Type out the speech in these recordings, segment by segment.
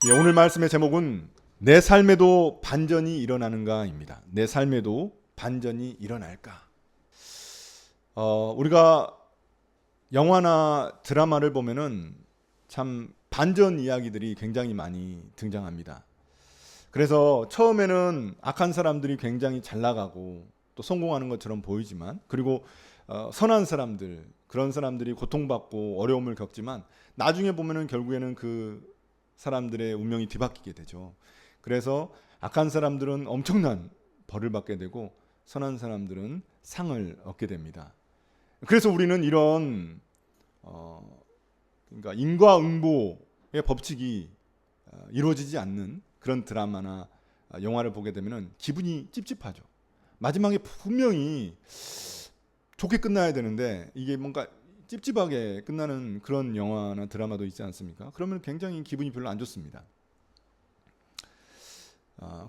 예, 오늘 말씀의 제목은 내 삶에도 반전이 일어나는가입니다. 내 삶에도 반전이 일어날까? 우리가 영화나 드라마를 보면은 참 반전 이야기들이 굉장히 많이 등장합니다. 그래서 처음에는 악한 사람들이 굉장히 잘 나가고 또 성공하는 것처럼 보이지만, 그리고 선한 사람들, 그런 사람들이 고통받고 어려움을 겪지만 나중에 보면은 결국에는 그 사람들의 운명이 뒤바뀌게 되죠. 그래서 악한 사람들은 엄청난 벌을 받게 되고 선한 사람들은 상을 얻게 됩니다. 그래서 우리는 이런 그러니까 인과응보의 법칙이 이루어지지 않는 그런 드라마나 영화를 보게 되면 기분이 찝찝하죠. 마지막에 분명히 좋게 끝나야 되는데 이게 뭔가 찝찝하게 끝나는 그런 영화나 드라마도 있지 않습니까? 그러면 굉장히 기분이 별로 안 좋습니다.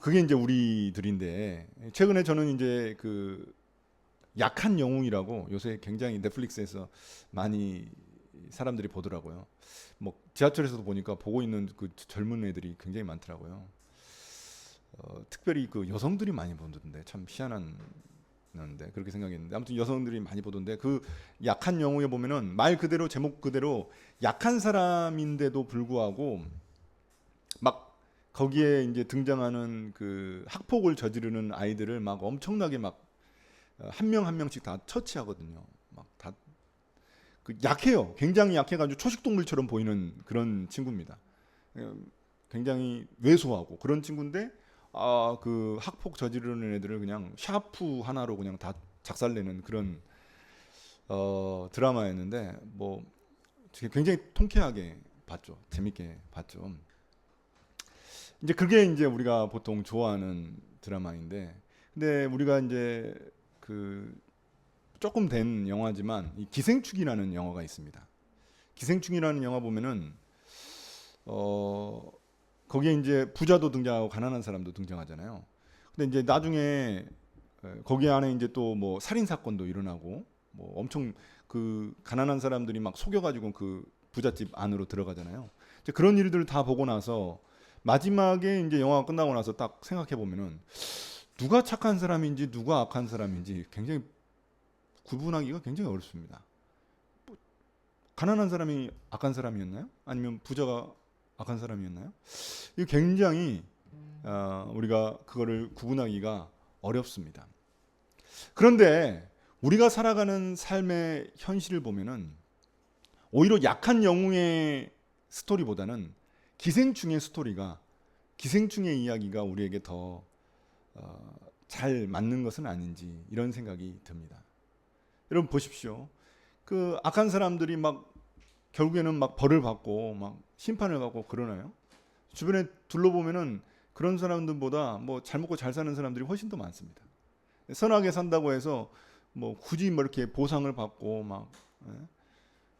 그게 이제 우리들인데, 최근에 저는 이제 그 약한 영웅이라고 요새 굉장히 넷플릭스에서 많이 사람들이 보더라고요. 뭐 지하철에서도 보니까 보고 있는 그 젊은 애들이 굉장히 많더라고요. 특별히 그 여성들이 많이 보던데 참 희한한 데 그렇게 생각했는데, 아무튼 여성들이 많이 보던데, 그 약한 영웅에 보면은 말 그대로 제목 그대로 약한 사람인데도 불구하고 막 거기에 이제 등장하는 그 학폭을 저지르는 아이들을 막 엄청나게 막 한 명 한 명씩 다 처치하거든요. 막 다 그 약해요. 굉장히 약해가지고 초식동물처럼 보이는 그런 친구입니다. 굉장히 왜소하고 그런 친구인데, 그 학폭 저지르는 애들을 그냥 샤프 하나로 그냥 다 작살내는 그런 드라마였는데, 뭐 굉장히 통쾌하게 봤죠. 재밌게 봤죠. 이제 그게 이제 우리가 보통 좋아하는 드라마인데, 근데 우리가 이제 그 조금 된 영화지만 이 기생충이라는 영화가 있습니다. 기생충이라는 영화 보면은 어 거기에 이제 부자도 등장하고 가난한 사람도 등장하잖아요. 근데 이제 나중에 거기 안에 이제 또 뭐 살인 사건도 일어나고, 뭐 엄청 그 가난한 사람들이 막 속여가지고 그 부잣집 안으로 들어가잖아요. 이제 그런 일들을 다 보고 나서 마지막에 이제 영화가 끝나고 나서 딱 생각해 보면은 누가 착한 사람인지 누가 악한 사람인지 굉장히 구분하기가 굉장히 어렵습니다. 가난한 사람이 악한 사람이었나요? 아니면 부자가 악한 사람이었나요? 이 굉장히 우리가 그거를 구분하기가 어렵습니다. 그런데 우리가 살아가는 삶의 현실을 보면은 오히려 약한 영웅의 스토리보다는 기생충의 스토리가, 기생충의 이야기가 우리에게 더 잘 맞는 것은 아닌지, 이런 생각이 듭니다. 여러분 보십시오. 그 악한 사람들이 막 결국에는 막 벌을 받고 막 심판을 받고 그러나요? 주변에 둘러보면은 그런 사람들보다 뭐 잘 먹고 잘 사는 사람들이 훨씬 더 많습니다. 선하게 산다고 해서 뭐 굳이 뭐 이렇게 보상을 받고 막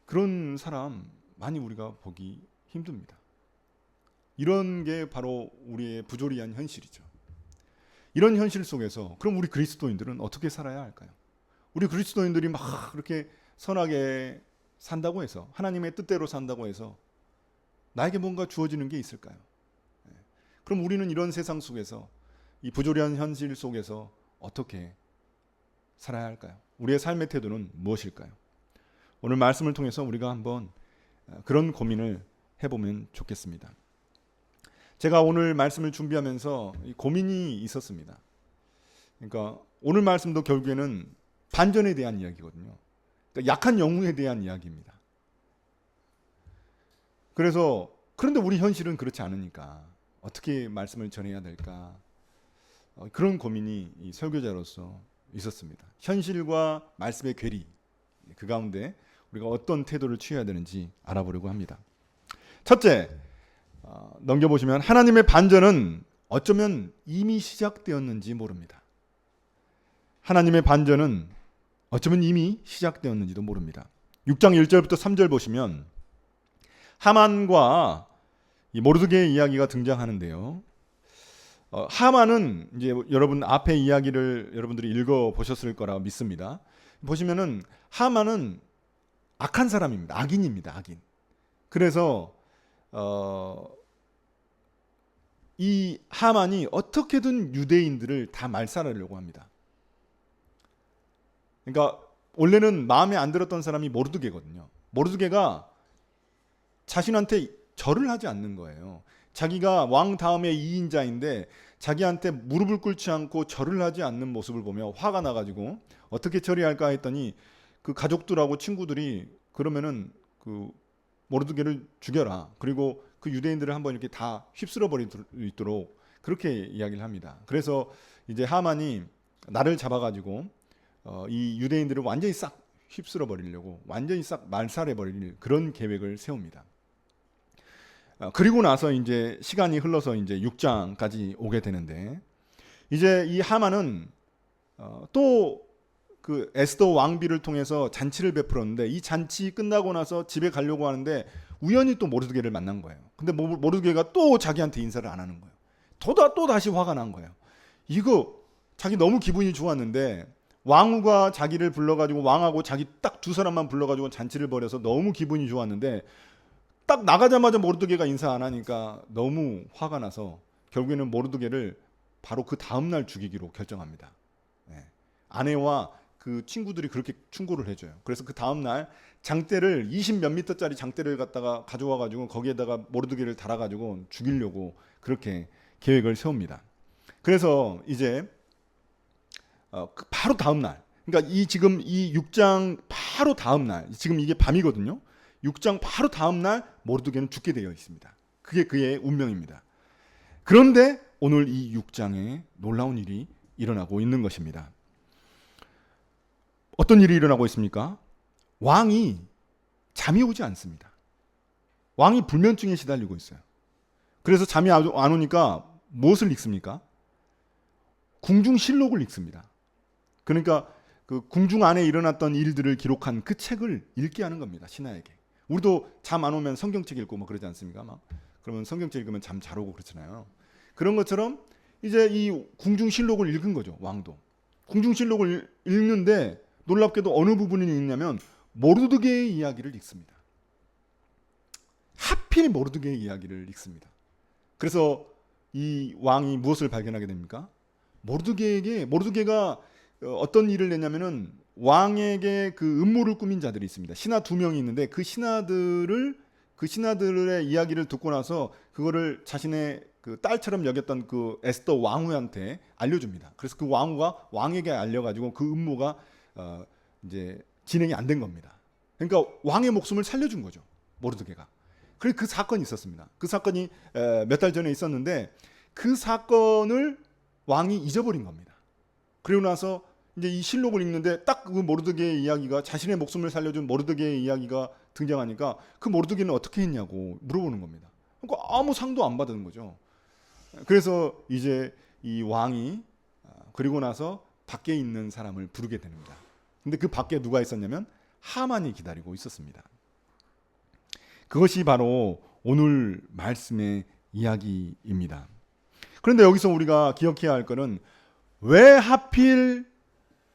그런 사람 많이 우리가 보기 힘듭니다. 이런 게 바로 우리의 부조리한 현실이죠. 이런 현실 속에서 그럼 우리 그리스도인들은 어떻게 살아야 할까요? 우리 그리스도인들이 막 그렇게 선하게 산다고 해서, 하나님의 뜻대로 산다고 해서 나에게 뭔가 주어지는 게 있을까요? 그럼 우리는 이런 세상 속에서, 이 부조리한 현실 속에서 어떻게 살아야 할까요? 우리의 삶의 태도는 무엇일까요? 오늘 말씀을 통해서 우리가 한번 그런 고민을 해보면 좋겠습니다. 제가 오늘 말씀을 준비하면서 고민이 있었습니다. 그러니까 오늘 말씀도 결국에는 반전에 대한 이야기거든요. 그러니까 약한 영웅에 대한 이야기입니다. 그래서 그런데 우리 현실은 그렇지 않으니까 어떻게 말씀을 전해야 될까, 그런 고민이 이 설교자로서 있었습니다. 현실과 말씀의 괴리, 그 가운데 우리가 어떤 태도를 취해야 되는지 알아보려고 합니다. 첫째, 넘겨보시면 하나님의 반전은 어쩌면 이미 시작되었는지 모릅니다. 하나님의 반전은 어쩌면 이미 시작되었는지도 모릅니다. 6장 1절부터 3절 보시면 하만과 이 모르드게의 이야기가 등장하는데요. 하만은 이제 여러분 앞에 이야기를 여러분들이 읽어 보셨을 거라 믿습니다. 보시면은 하만은 악한 사람입니다. 악인입니다. 악인. 그래서 이 하만이 어떻게든 유대인들을 다 말살하려고 합니다. 그러니까 원래는 마음에 안 들었던 사람이 모르드게거든요. 모르드게가 자신한테 절을 하지 않는 거예요. 자기가 왕 다음에 2인자인데 자기한테 무릎을 꿇지 않고 절을 하지 않는 모습을 보며 화가 나가지고 어떻게 처리할까 했더니 그 가족들하고 친구들이 그러면은 그 모르드게를 죽여라. 그리고 그 유대인들을 한번 이렇게 다 휩쓸어 버리도록 그렇게 이야기를 합니다. 그래서 이제 하만이 나를 잡아가지고 이 유대인들을 완전히 싹 휩쓸어 버리려고 완전히 싹 말살해 버릴 그런 계획을 세웁니다. 그리고 나서 이제 시간이 흘러서 이제 6장까지 오게 되는데 이제 이 하만은 또 그 에스더 왕비를 통해서 잔치를 베풀었는데 이 잔치 끝나고 나서 집에 가려고 하는데 우연히 또 모르드게를 만난 거예요. 근데 모르드게가 또 자기한테 인사를 안 하는 거예요. 또 다시 화가 난 거예요. 이거 자기 너무 기분이 좋았는데 왕후가 자기를 불러가지고 왕하고 자기 딱 두 사람만 불러가지고 잔치를 벌여서 너무 기분이 좋았는데 딱 나가자마자 모르드게가 인사 안 하니까 너무 화가 나서 결국에는 모르드게를 바로 그 다음날 죽이기로 결정합니다. 네. 아내와 그 친구들이 그렇게 충고를 해줘요. 그래서 그 다음날 장대를 20 몇 미터짜리 장대를 갖다가 가져와가지고 거기에다가 모르드게를 달아가지고 죽이려고 그렇게 계획을 세웁니다. 그래서 이제 바로 다음날, 그러니까 지금 이 6장 바로 다음날, 지금 이게 밤이거든요. 6장 바로 다음날 모르드게는 죽게 되어 있습니다. 그게 그의 운명입니다. 그런데 오늘 이 6장에 놀라운 일이 일어나고 있는 것입니다. 어떤 일이 일어나고 있습니까? 왕이 잠이 오지 않습니다. 왕이 불면증에 시달리고 있어요. 그래서 잠이 안 오니까 무엇을 읽습니까? 궁중실록을 읽습니다. 그러니까 그 궁중 안에 일어났던 일들을 기록한 그 책을 읽게 하는 겁니다. 신하에게. 우리도 잠 안 오면 성경책 읽고 뭐 그러지 않습니까? 막 그러면 성경책 읽으면 잠 잘 오고 그렇잖아요. 그런 것처럼 이제 이 궁중실록을 읽은 거죠. 왕도. 궁중실록을 읽는데 놀랍게도 어느 부분이 읽냐면 모르드게의 이야기를 읽습니다. 하필 모르드게의 이야기를 읽습니다. 그래서 이 왕이 무엇을 발견하게 됩니까? 모르드게가 어떤 일을 냈냐면은 왕에게 그 음모를 꾸민 자들이 있습니다. 신하 2명이 있는데 그 신하들의 이야기를 듣고 나서 그거를 자신의 그 딸처럼 여겼던 그 에스더 왕후한테 알려줍니다. 그래서 그 왕후가 왕에게 알려가지고 그 음모가 이제 진행이 안 된 겁니다. 그러니까 왕의 목숨을 살려준 거죠. 모르드게가. 그래서 그 사건이 있었습니다. 그 사건이 몇 달 전에 있었는데 그 사건을 왕이 잊어버린 겁니다. 그리고 나서 이제 이 실록을 읽는데 딱 그 모르드게의 이야기가 자신의 목숨을 살려준 모르드게의 이야기가 등장하니까 그 모르드게는 어떻게 했냐고 물어보는 겁니다. 그러니까 아무 상도 안 받은 거죠. 그래서 이제 이 왕이 그리고 나서 밖에 있는 사람을 부르게 됩니다. 근데 그 밖에 누가 있었냐면 하만이 기다리고 있었습니다. 그것이 바로 오늘 말씀의 이야기입니다. 그런데 여기서 우리가 기억해야 할 것은 왜 하필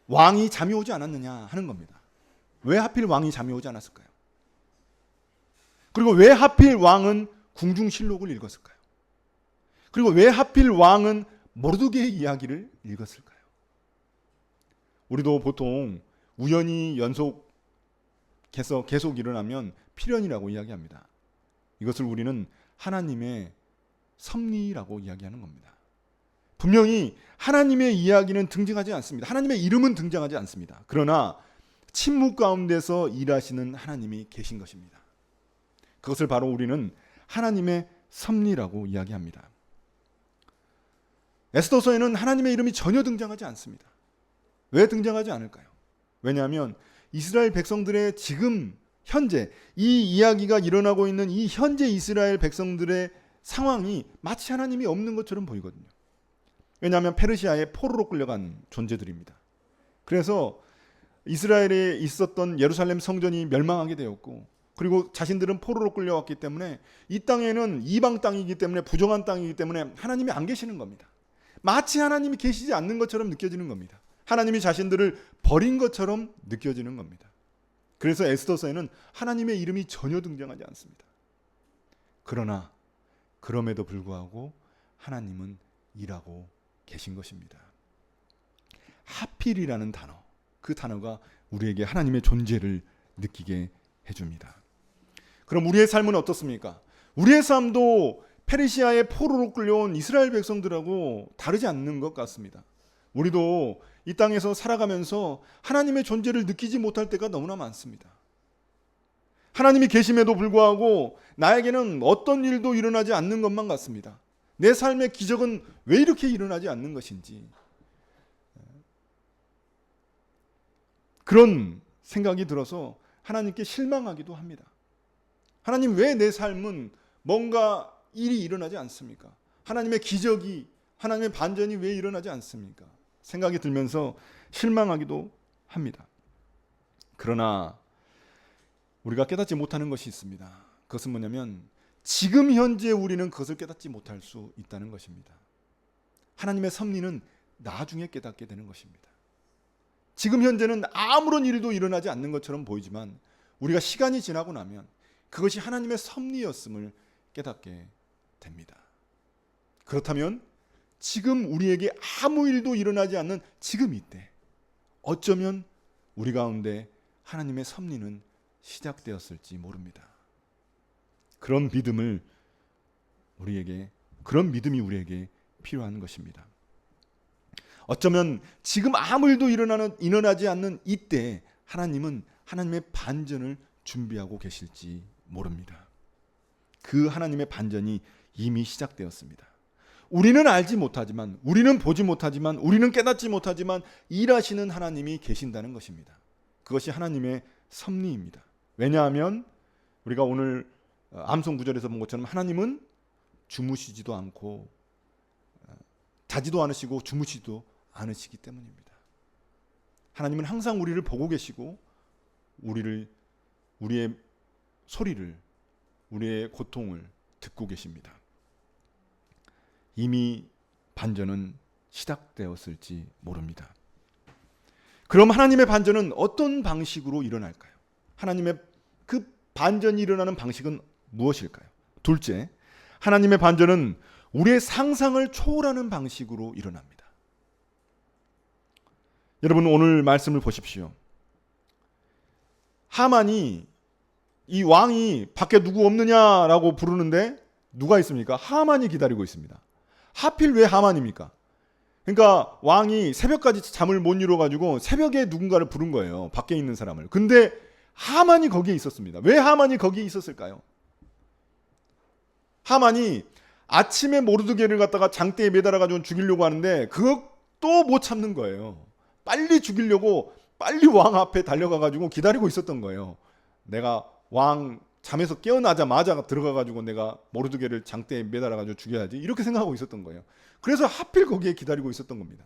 왕이 잠이 오지 않았느냐 하는 겁니다. 왜 하필 왕이 잠이 오지 않았을까요? 그리고 왜 하필 왕은 궁중실록을 읽었을까요? 그리고 왜 하필 왕은 모르드게의 이야기를 읽었을까요? 우리도 보통 우연히 연속해서 계속 일어나면 필연이라고 이야기합니다. 이것을 우리는 하나님의 섭리라고 이야기하는 겁니다. 분명히 하나님의 이야기는 등장하지 않습니다. 하나님의 이름은 등장하지 않습니다. 그러나 침묵 가운데서 일하시는 하나님이 계신 것입니다. 그것을 바로 우리는 하나님의 섭리라고 이야기합니다. 에스더서에는 하나님의 이름이 전혀 등장하지 않습니다. 왜 등장하지 않을까요? 왜냐하면 이스라엘 백성들의 지금 현재 이 이야기가 일어나고 있는 이 현재 이스라엘 백성들의 상황이 마치 하나님이 없는 것처럼 보이거든요. 왜냐하면 페르시아의 포로로 끌려간 존재들입니다. 그래서 이스라엘에 있었던 예루살렘 성전이 멸망하게 되었고 그리고 자신들은 포로로 끌려왔기 때문에 이 땅에는 이방 땅이기 때문에 부정한 땅이기 때문에 하나님이 안 계시는 겁니다. 마치 하나님이 계시지 않는 것처럼 느껴지는 겁니다. 하나님이 자신들을 버린 것처럼 느껴지는 겁니다. 그래서 에스더서에는 하나님의 이름이 전혀 등장하지 않습니다. 그러나 그럼에도 불구하고 하나님은 일하고 계신 것입니다. 하필이라는 단어, 그 단어가 우리에게 하나님의 존재를 느끼게 해줍니다. 그럼 우리의 삶은 어떻습니까? 우리의 삶도 페르시아의 포로로 끌려온 이스라엘 백성들하고 다르지 않는 것 같습니다. 우리도 이 땅에서 살아가면서 하나님의 존재를 느끼지 못할 때가 너무나 많습니다. 하나님이 계심에도 불구하고 나에게는 어떤 일도 일어나지 않는 것만 같습니다. 내 삶의 기적은 왜 이렇게 일어나지 않는 것인지, 그런 생각이 들어서 하나님께 실망하기도 합니다. 하나님, 왜 내 삶은 뭔가 일이 일어나지 않습니까? 하나님의 기적이, 하나님의 반전이 왜 일어나지 않습니까? 생각이 들면서 실망하기도 합니다. 그러나 우리가 깨닫지 못하는 것이 있습니다. 그것은 뭐냐면 지금 현재 우리는 그것을 깨닫지 못할 수 있다는 것입니다. 하나님의 섭리는 나중에 깨닫게 되는 것입니다. 지금 현재는 아무런 일도 일어나지 않는 것처럼 보이지만 우리가 시간이 지나고 나면 그것이 하나님의 섭리였음을 깨닫게 됩니다. 그렇다면 지금 우리에게 아무 일도 일어나지 않는 지금 이때 어쩌면 우리 가운데 하나님의 섭리는 시작되었을지 모릅니다. 그런 믿음이 우리에게 필요한 것입니다. 어쩌면 지금 아무 일도 일어나지 않는 이때 하나님은 하나님의 반전을 준비하고 계실지 모릅니다. 그 하나님의 반전이 이미 시작되었습니다. 우리는 알지 못하지만, 우리는 보지 못하지만, 우리는 깨닫지 못하지만 일하시는 하나님이 계신다는 것입니다. 그것이 하나님의 섭리입니다. 왜냐하면 우리가 오늘 암송 구절에서 본 것처럼 하나님은 주무시지도 않고 자지도 않으시고 주무시지도 않으시기 때문입니다. 하나님은 항상 우리를 보고 계시고 우리의 소리를, 우리의 고통을 듣고 계십니다. 이미 반전은 시작되었을지 모릅니다. 그럼 하나님의 반전은 어떤 방식으로 일어날까요? 하나님의 그 반전이 일어나는 방식은 무엇일까요? 둘째, 하나님의 반전은 우리의 상상을 초월하는 방식으로 일어납니다. 여러분, 오늘 말씀을 보십시오. 하만이, 이 왕이 밖에 누구 없느냐라고 부르는데 누가 있습니까? 하만이 기다리고 있습니다. 하필 왜 하만입니까? 그러니까 왕이 새벽까지 잠을 못 이뤄가지고 새벽에 누군가를 부른 거예요. 밖에 있는 사람을. 근데 하만이 거기에 있었습니다. 왜 하만이 거기에 있었을까요? 하만이 아침에 모르드게를 갖다가 장대에 매달아가지고 죽이려고 하는데 그것도 못 참는 거예요. 빨리 죽이려고 빨리 왕 앞에 달려가가지고 기다리고 있었던 거예요. 내가 왕 잠에서 깨어나자마자 들어가가지고 내가 모르드게를 장대에 매달아가지고 죽여야지, 이렇게 생각하고 있었던 거예요. 그래서 하필 거기에 기다리고 있었던 겁니다.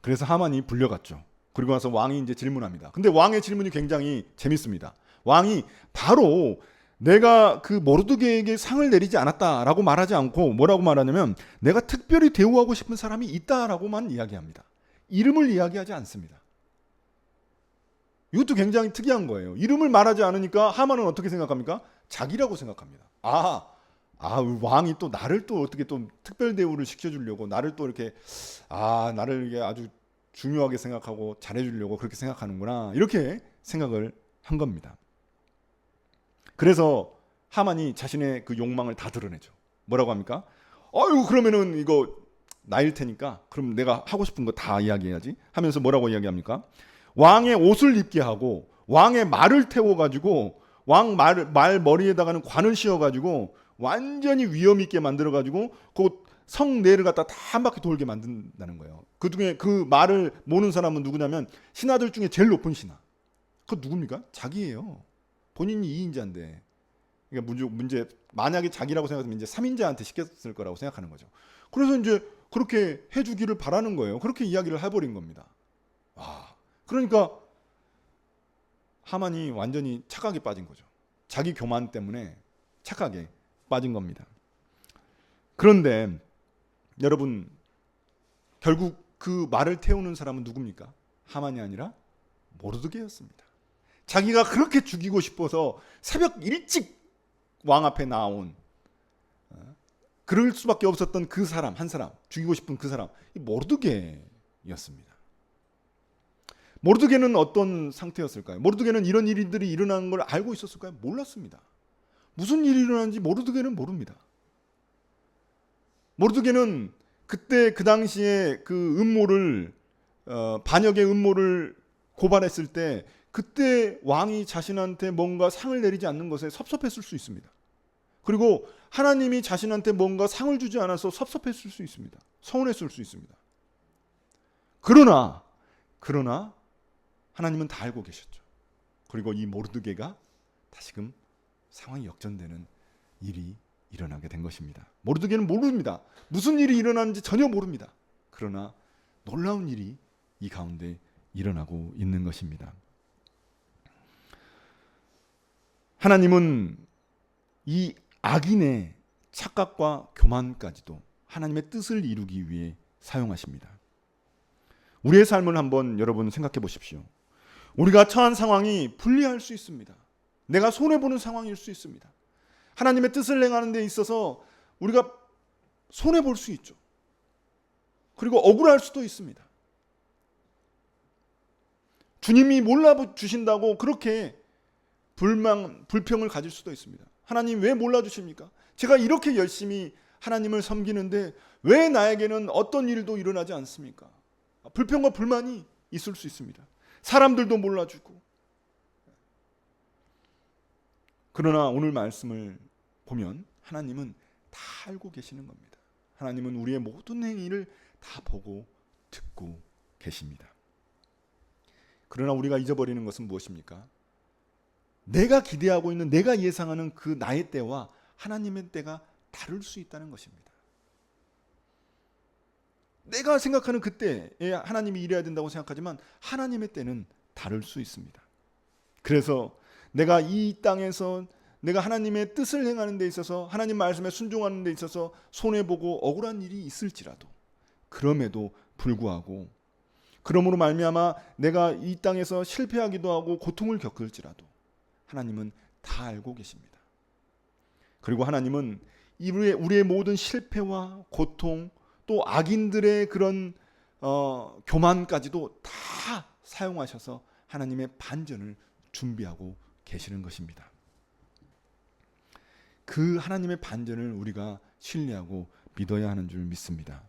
그래서 하만이 불려갔죠. 그리고 나서 왕이 이제 질문합니다. 근데 왕의 질문이 굉장히 재밌습니다. 왕이 바로 내가 그 모르드게에게 상을 내리지 않았다라고 말하지 않고 뭐라고 말하냐면 내가 특별히 대우하고 싶은 사람이 있다라고만 이야기합니다. 이름을 이야기하지 않습니다. 이것도 굉장히 특이한 거예요. 이름을 말하지 않으니까 하만은 어떻게 생각합니까? 자기라고 생각합니다. 왕이 또 나를 또 어떻게 또 특별 대우를 시켜주려고 나를 또 이렇게 나를 이게 아주 중요하게 생각하고 잘해주려고 그렇게 생각하는구나, 이렇게 생각을 한 겁니다. 그래서 하만이 자신의 그 욕망을 다 드러내죠. 뭐라고 합니까? 그러면은 이거 나일 테니까 그럼 내가 하고 싶은 거 다 이야기해야지 하면서 뭐라고 이야기합니까? 왕의 옷을 입게 하고 왕의 말을 태워가지고 왕 말 머리에다가는 관을 씌워가지고 완전히 위험 있게 만들어가지고 그 성내를 갖다 다 한 바퀴 돌게 만든다는 거예요. 그중에 그 말을 모는 사람은 누구냐면 신하들 중에 제일 높은 신하. 그 누굽니까? 자기예요. 본인이 2인자인데. 그러니까 문제 만약에 자기라고 생각하면 이제 3인자한테 시켰을 거라고 생각하는 거죠. 그래서 이제 그렇게 해주기를 바라는 거예요. 그렇게 이야기를 해버린 겁니다. 그러니까 하만이 완전히 착각에 빠진 거죠. 자기 교만 때문에 착각에 빠진 겁니다. 그런데 여러분, 결국 그 말을 태우는 사람은 누굽니까? 하만이 아니라 모르드게였습니다. 자기가 그렇게 죽이고 싶어서 새벽 일찍 왕 앞에 나온 그럴 수밖에 없었던 그 사람, 한 사람, 죽이고 싶은 그 사람, 이 모르드게였습니다. 모르드게는 어떤 상태였을까요? 모르드게는 이런 일들이 일어나는 걸 알고 있었을까요? 몰랐습니다. 무슨 일이 일어나는지 모르드게는 모릅니다. 모르드게는 그때 그 당시에 그 음모를 반역의 음모를 고발했을 때 그때 왕이 자신한테 뭔가 상을 내리지 않는 것에 섭섭했을 수 있습니다. 그리고 하나님이 자신한테 뭔가 상을 주지 않아서 섭섭했을 수 있습니다. 서운했을 수 있습니다. 그러나 하나님은 다 알고 계셨죠. 그리고 이 모르드게가 다시금 상황이 역전되는 일이 일어나게 된 것입니다. 모르드게는 모릅니다. 무슨 일이 일어나는지 전혀 모릅니다. 그러나 놀라운 일이 이 가운데 일어나고 있는 것입니다. 하나님은 이 악인의 착각과 교만까지도 하나님의 뜻을 이루기 위해 사용하십니다. 우리의 삶을 한번 여러분 생각해 보십시오. 우리가 처한 상황이 불리할 수 있습니다. 내가 손해보는 상황일 수 있습니다. 하나님의 뜻을 행하는 데 있어서 우리가 손해볼 수 있죠. 그리고 억울할 수도 있습니다. 주님이 몰라주신다고 그렇게 불평을 가질 수도 있습니다. 하나님 왜 몰라주십니까? 제가 이렇게 열심히 하나님을 섬기는데 왜 나에게는 어떤 일도 일어나지 않습니까? 불평과 불만이 있을 수 있습니다. 사람들도 몰라주고. 그러나 오늘 말씀을 보면 하나님은 다 알고 계시는 겁니다. 하나님은 우리의 모든 행위를 다 보고 듣고 계십니다. 그러나 우리가 잊어버리는 것은 무엇입니까? 내가 기대하고 있는, 내가 예상하는 그 나의 때와 하나님의 때가 다를 수 있다는 것입니다. 내가 생각하는 그때에 하나님이 일해야 된다고 생각하지만 하나님의 때는 다를 수 있습니다. 그래서 내가 이 땅에서 내가 하나님의 뜻을 행하는 데 있어서, 하나님 말씀에 순종하는 데 있어서 손해보고 억울한 일이 있을지라도, 그럼에도 불구하고, 그러므로 말미암아 내가 이 땅에서 실패하기도 하고 고통을 겪을지라도 하나님은 다 알고 계십니다. 그리고 하나님은 우리의 모든 실패와 고통, 또 악인들의 그런 교만까지도 다 사용하셔서 하나님의 반전을 준비하고 계시는 것입니다. 그 하나님의 반전을 우리가 신뢰하고 믿어야 하는 줄 믿습니다.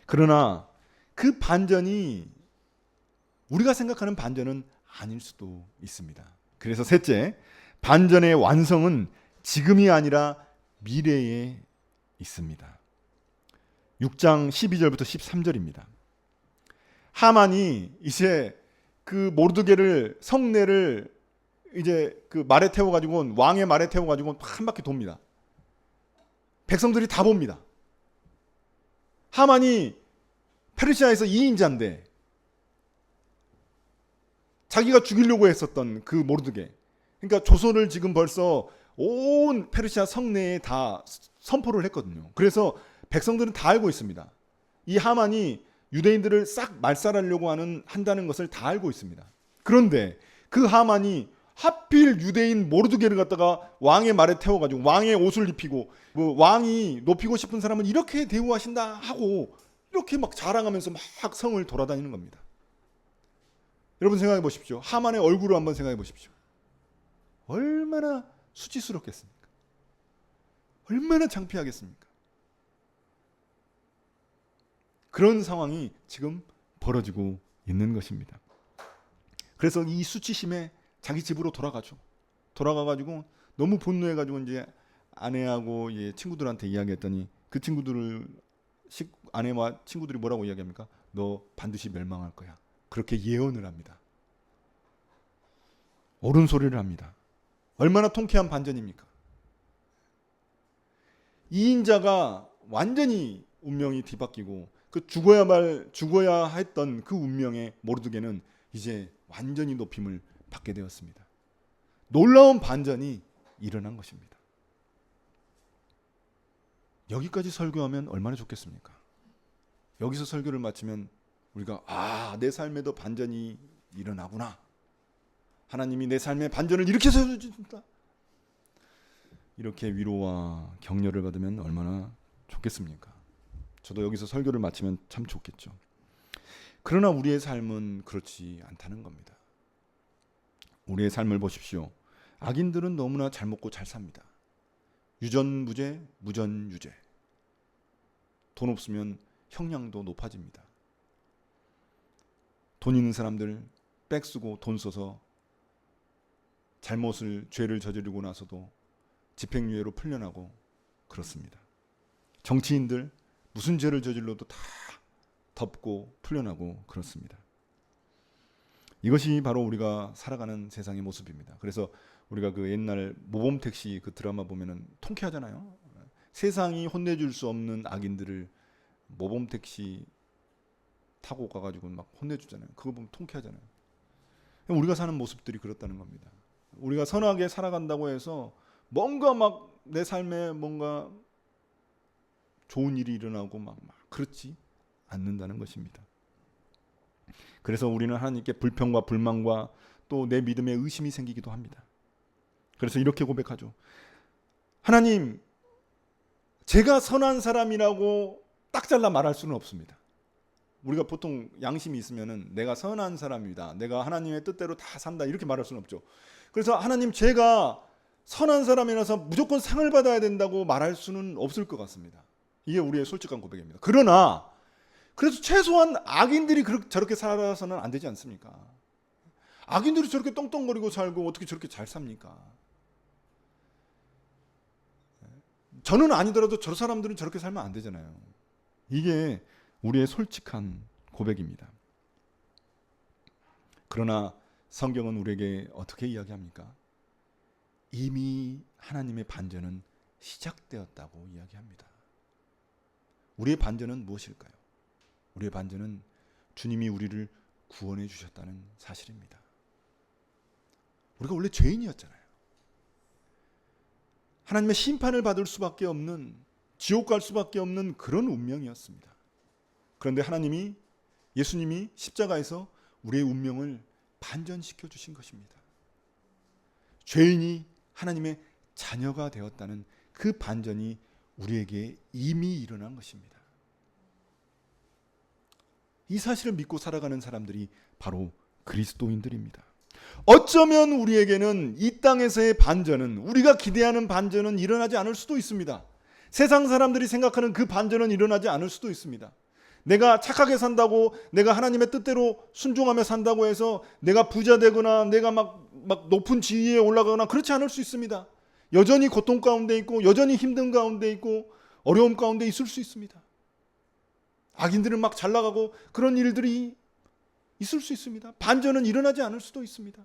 그러나 그 반전이 우리가 생각하는 반전은 아닐 수도 있습니다. 그래서 셋째, 반전의 완성은 지금이 아니라 미래에 있습니다. 6장 12절부터 13절입니다. 하만이 이제 그 모르드게를, 성내를 이제 그 말에 태워가지고, 왕의 말에 태워가지고 한 바퀴 돕니다. 백성들이 다 봅니다. 하만이 페르시아에서 2인자인데 자기가 죽이려고 했었던 그 모르드게, 그러니까 조선을 지금 벌써 온 페르시아 성내에 다 선포를 했거든요. 그래서 백성들은 다 알고 있습니다. 이 하만이 유대인들을 싹 말살하려고 한다는 것을 다 알고 있습니다. 그런데 그 하만이 하필 유대인 모르드게를 갖다가 왕의 말에 태워가지고 왕의 옷을 입히고, 왕이 높이고 싶은 사람은 이렇게 대우하신다 하고 이렇게 막 자랑하면서 막 성을 돌아다니는 겁니다. 여러분 생각해 보십시오. 하만의 얼굴을 한번 생각해 보십시오. 얼마나 수치스럽겠습니까? 얼마나 창피하겠습니까? 그런 상황이 지금 벌어지고 있는 것입니다. 그래서 이 수치심에 자기 집으로 돌아가가지고 너무 분노해가지고 이제 아내하고 친구들한테 이야기했더니 그 아내와 친구들이 뭐라고 이야기합니까? 너 반드시 멸망할 거야. 그렇게 예언을 합니다. 옳은 소리를 합니다. 얼마나 통쾌한 반전입니까? 이인자가 완전히 운명이 뒤바뀌고 그 죽어야 했던 그 운명의 모르드게는 이제 완전히 높임을 받게 되었습니다. 놀라운 반전이 일어난 것입니다. 여기까지 설교하면 얼마나 좋겠습니까? 여기서 설교를 마치면 우리가 내 삶에도 반전이 일어나구나. 하나님이 내 삶에 반전을 일으켜서 해주신다. 이렇게 위로와 격려를 받으면 얼마나 좋겠습니까? 저도 여기서 설교를 마치면 참 좋겠죠. 그러나 우리의 삶은 그렇지 않다는 겁니다. 우리의 삶을 보십시오. 악인들은 너무나 잘 먹고 잘 삽니다. 유전무죄, 무전유죄. 돈 없으면 형량도 높아집니다. 돈 있는 사람들 백 쓰고 돈 써서 죄를 저지르고 나서도 집행유예로 풀려나고 그렇습니다. 정치인들 무슨 죄를 저질러도 다 덮고 풀려나고 그렇습니다. 이것이 바로 우리가 살아가는 세상의 모습입니다. 그래서 우리가 그 옛날 모범택시 그 드라마 보면은 통쾌하잖아요. 세상이 혼내줄 수 없는 악인들을 모범택시 타고 가가지고 막 혼내주잖아요. 그거 보면 통쾌하잖아요. 우리가 사는 모습들이 그렇다는 겁니다. 우리가 선하게 살아간다고 해서 뭔가 막 내 삶에 뭔가 좋은 일이 일어나고 막 그렇지 않는다는 것입니다. 그래서 우리는 하나님께 불평과 불만과 또 내 믿음에 의심이 생기기도 합니다. 그래서 이렇게 고백하죠. 하나님, 제가 선한 사람이라고 딱 잘라 말할 수는 없습니다. 우리가 보통 양심이 있으면은 내가 선한 사람이다, 내가 하나님의 뜻대로 다 산다 이렇게 말할 수는 없죠. 그래서 하나님, 제가 선한 사람이라서 무조건 상을 받아야 된다고 말할 수는 없을 것 같습니다. 이게 우리의 솔직한 고백입니다. 그러나 그래서 최소한 악인들이 저렇게 살아서는 안 되지 않습니까? 악인들이 저렇게 떵떵거리고 살고 어떻게 저렇게 잘 삽니까? 저는 아니더라도 저 사람들은 저렇게 살면 안 되잖아요. 이게 우리의 솔직한 고백입니다. 그러나 성경은 우리에게 어떻게 이야기합니까? 이미 하나님의 반전은 시작되었다고 이야기합니다. 우리의 반전은 무엇일까요? 우리의 반전은 주님이 우리를 구원해 주셨다는 사실입니다. 우리가 원래 죄인이었잖아요. 하나님의 심판을 받을 수밖에 없는, 지옥 갈 수밖에 없는 그런 운명이었습니다. 그런데 예수님이 십자가에서 우리의 운명을 반전시켜 주신 것입니다. 죄인이 하나님의 자녀가 되었다는 그 반전이 우리에게 이미 일어난 것입니다. 이 사실을 믿고 살아가는 사람들이 바로 그리스도인들입니다. 어쩌면 우리에게는 이 땅에서의 반전은, 우리가 기대하는 반전은 일어나지 않을 수도 있습니다. 세상 사람들이 생각하는 그 반전은 일어나지 않을 수도 있습니다. 내가 착하게 산다고, 내가 하나님의 뜻대로 순종하며 산다고 해서 내가 부자 되거나 내가 막 높은 지위에 올라가거나 그렇지 않을 수 있습니다. 여전히 고통 가운데 있고, 여전히 힘든 가운데 있고, 어려움 가운데 있을 수 있습니다. 악인들은 막 잘 나가고 그런 일들이 있을 수 있습니다. 반전은 일어나지 않을 수도 있습니다.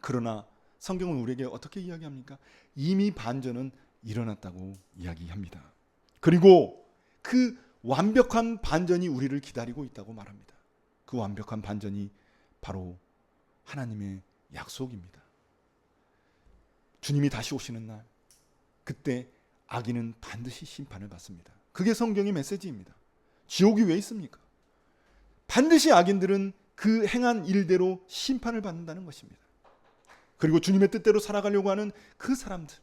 그러나 성경은 우리에게 어떻게 이야기합니까? 이미 반전은 일어났다고 이야기합니다. 그리고 그 완벽한 반전이 우리를 기다리고 있다고 말합니다. 그 완벽한 반전이 바로 하나님의 약속입니다. 주님이 다시 오시는 날, 그때 악인은 반드시 심판을 받습니다. 그게 성경의 메시지입니다. 지옥이 왜 있습니까? 반드시 악인들은 그 행한 일대로 심판을 받는다는 것입니다. 그리고 주님의 뜻대로 살아가려고 하는 그 사람들,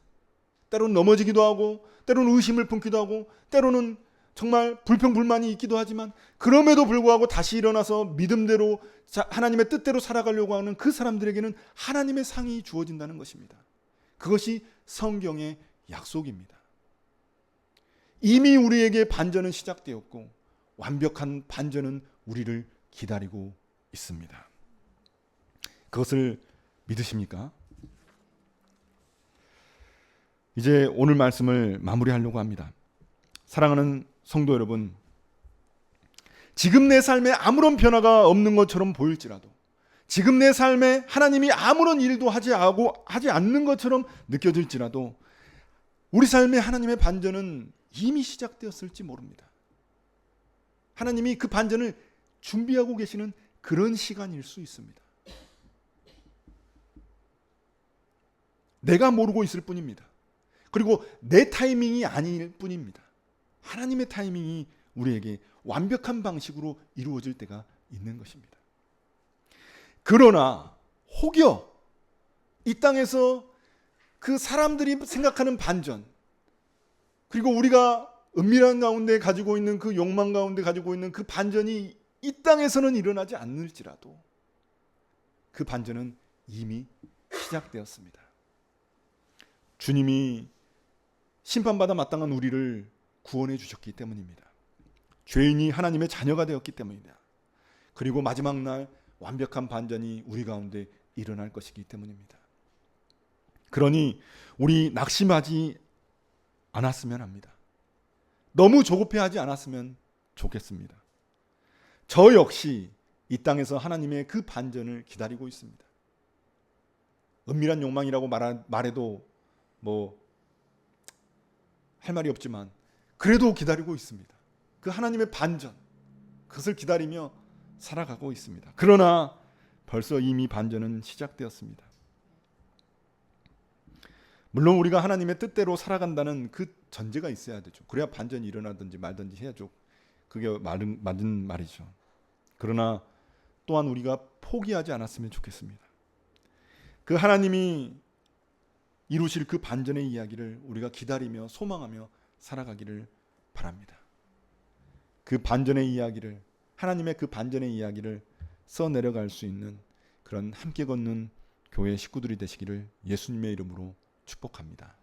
때로는 넘어지기도 하고, 때로는 의심을 품기도 하고, 때로는 정말 불평불만이 있기도 하지만 그럼에도 불구하고 다시 일어나서 믿음대로 하나님의 뜻대로 살아가려고 하는 그 사람들에게는 하나님의 상이 주어진다는 것입니다. 그것이 성경의 약속입니다. 이미 우리에게 반전은 시작되었고 완벽한 반전은 우리를 기다리고 있습니다. 그것을 믿으십니까? 이제 오늘 말씀을 마무리하려고 합니다. 사랑하는 성도 여러분, 지금 내 삶에 아무런 변화가 없는 것처럼 보일지라도, 지금 내 삶에 하나님이 아무런 일도 하지 않는 것처럼 느껴질지라도 우리 삶에 하나님의 반전은 이미 시작되었을지 모릅니다. 하나님이 그 반전을 준비하고 계시는 그런 시간일 수 있습니다. 내가 모르고 있을 뿐입니다. 그리고 내 타이밍이 아닐 뿐입니다. 하나님의 타이밍이 우리에게 완벽한 방식으로 이루어질 때가 있는 것입니다. 그러나 혹여 이 땅에서 그 사람들이 생각하는 반전, 그리고 우리가 은밀한 가운데 가지고 있는 그 욕망 가운데 가지고 있는 그 반전이 이 땅에서는 일어나지 않을지라도 그 반전은 이미 시작되었습니다. 주님이 심판받아 마땅한 우리를 구원해 주셨기 때문입니다. 죄인이 하나님의 자녀가 되었기 때문입니다. 그리고 마지막 날 완벽한 반전이 우리 가운데 일어날 것이기 때문입니다. 그러니 우리 낙심하지 않았으면 합니다. 너무 조급해하지 않았으면 좋겠습니다. 저 역시 이 땅에서 하나님의 그 반전을 기다리고 있습니다. 은밀한 욕망이라고 말해도 뭐 할 말이 없지만 그래도 기다리고 있습니다. 그 하나님의 반전, 그것을 기다리며 살아가고 있습니다. 그러나 벌써 이미 반전은 시작되었습니다. 물론 우리가 하나님의 뜻대로 살아간다는 그 전제가 있어야 되죠. 그래야 반전이 일어나든지 말든지 해야죠. 그게 맞은 말이죠. 그러나 또한 우리가 포기하지 않았으면 좋겠습니다. 그 하나님이 이루실 그 반전의 이야기를 우리가 기다리며 소망하며 살아가기를 바랍니다. 그 반전의 이야기를, 하나님의 그 반전의 이야기를 써내려갈 수 있는 그런 함께 걷는 교회 식구들이 되시기를 예수님의 이름으로 축복합니다.